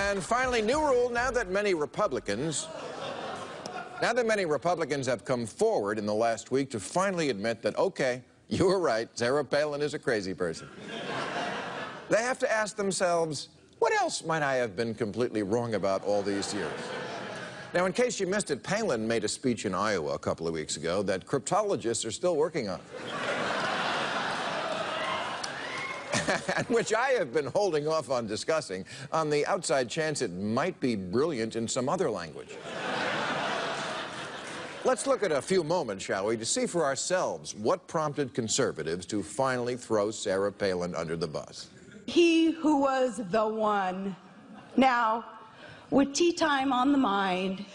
And finally, new rule now that many Republicans have come forward in the last week to finally admit that, okay, you were right, Sarah Palin is a crazy person. They have to ask themselves, what else might I have been completely wrong about all these years? Now, in case you missed it, Palin made a speech in Iowa a couple of weeks ago that cryptologists are still working on. And which I have been holding off on discussing on the outside chance it might be brilliant in some other language. Let's look at a few moments, shall we, to see for ourselves what prompted conservatives to finally throw Sarah Palin under the bus. He who was the one. Now, with tea time on the mind,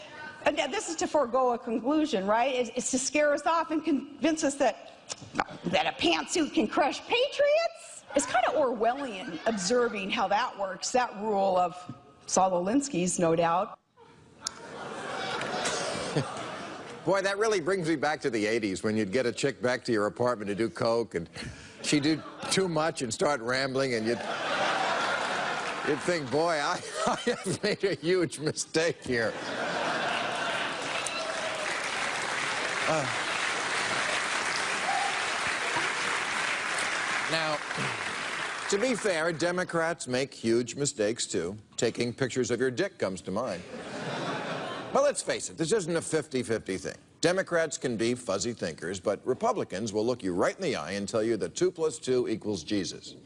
and this is to forego a conclusion, right? It's to scare us off and convince us that a pantsuit can crush patriots. It's kind of Orwellian observing how that works, that rule of Saul Alinsky's, no doubt. Boy, that really brings me back to the 80s when you'd get a chick back to your apartment to do coke and she'd do too much and start rambling and you'd think, boy, I have made a huge mistake here. Now, to be fair, Democrats make huge mistakes, too. Taking pictures of your dick comes to mind. But let's face it, this isn't a 50-50 thing. Democrats can be fuzzy thinkers, but Republicans will look you right in the eye and tell you that 2 + 2 = Jesus.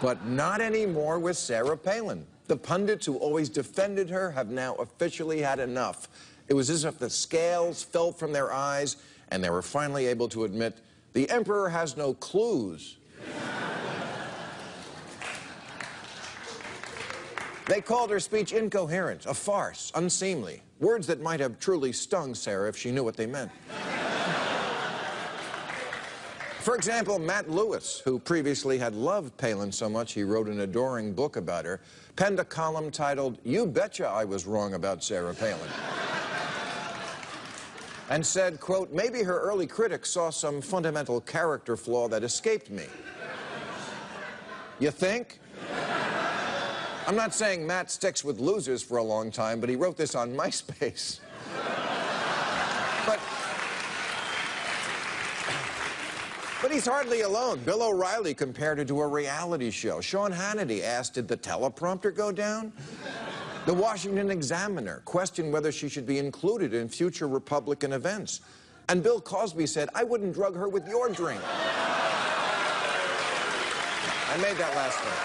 But not anymore with Sarah Palin. The pundits who always defended her have now officially had enough. It was as if the scales fell from their eyes and they were finally able to admit the emperor has no clues. They called her speech incoherent, a farce, unseemly, words that might have truly stung Sarah if she knew what they meant. For example, Matt Lewis, who previously had loved Palin so much he wrote an adoring book about her, penned a column titled, "You Betcha I Was Wrong About Sarah Palin," and said, quote, "Maybe her early critics saw some fundamental character flaw that escaped me." You think? I'm not saying Matt sticks with losers for a long time, but he wrote this on MySpace. But he's hardly alone. Bill O'Reilly compared her to a reality show. Sean Hannity asked, did the teleprompter go down? The Washington Examiner questioned whether she should be included in future Republican events. And Bill Cosby said, I wouldn't drug her with your drink. I made that last one.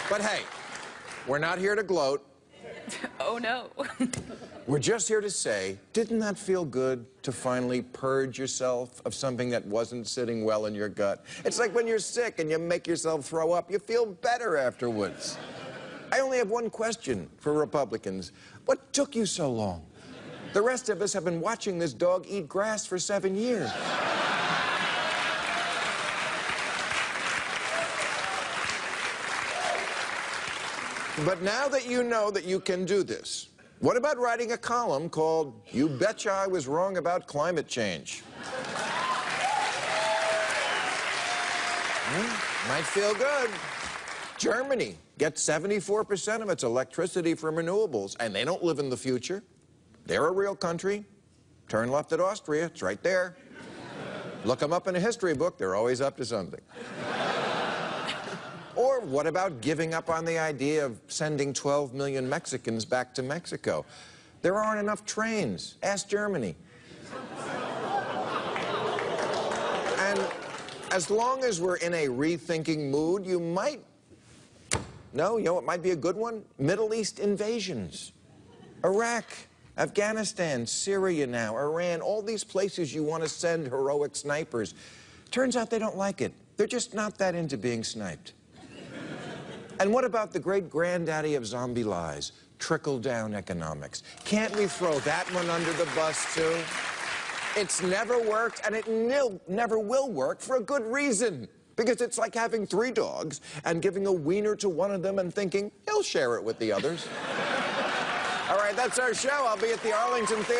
But hey, we're not here to gloat. Oh, no. We're just here to say, didn't that feel good to finally purge yourself of something that wasn't sitting well in your gut? It's like when you're sick and you make yourself throw up, you feel better afterwards. I only have one question for Republicans. What took you so long? The rest of us have been watching this dog eat grass for 7 years. But now that you know that you can do this, what about writing a column called, You Betcha I Was Wrong About Climate Change? Might feel good. Germany gets 74% of its electricity from renewables, and they don't live in the future. They're a real country. Turn left at Austria, it's right there. Look them up in a history book, they're always up to something. Or what about giving up on the idea of sending 12 million Mexicans back to Mexico? There aren't enough trains. Ask Germany. And as long as we're in a rethinking mood, you might... No, you know what might be a good one? Middle East invasions. Iraq, Afghanistan, Syria now, Iran, all these places you want to send heroic snipers. Turns out they don't like it. They're just not that into being sniped. And what about the great-granddaddy of zombie lies, trickle-down economics? Can't we throw that one under the bus, too? It's never worked, and it never will work for a good reason. Because it's like having 3 dogs and giving a wiener to one of them and thinking, he'll share it with the others. All right, that's our show. I'll be at the Arlington Theater.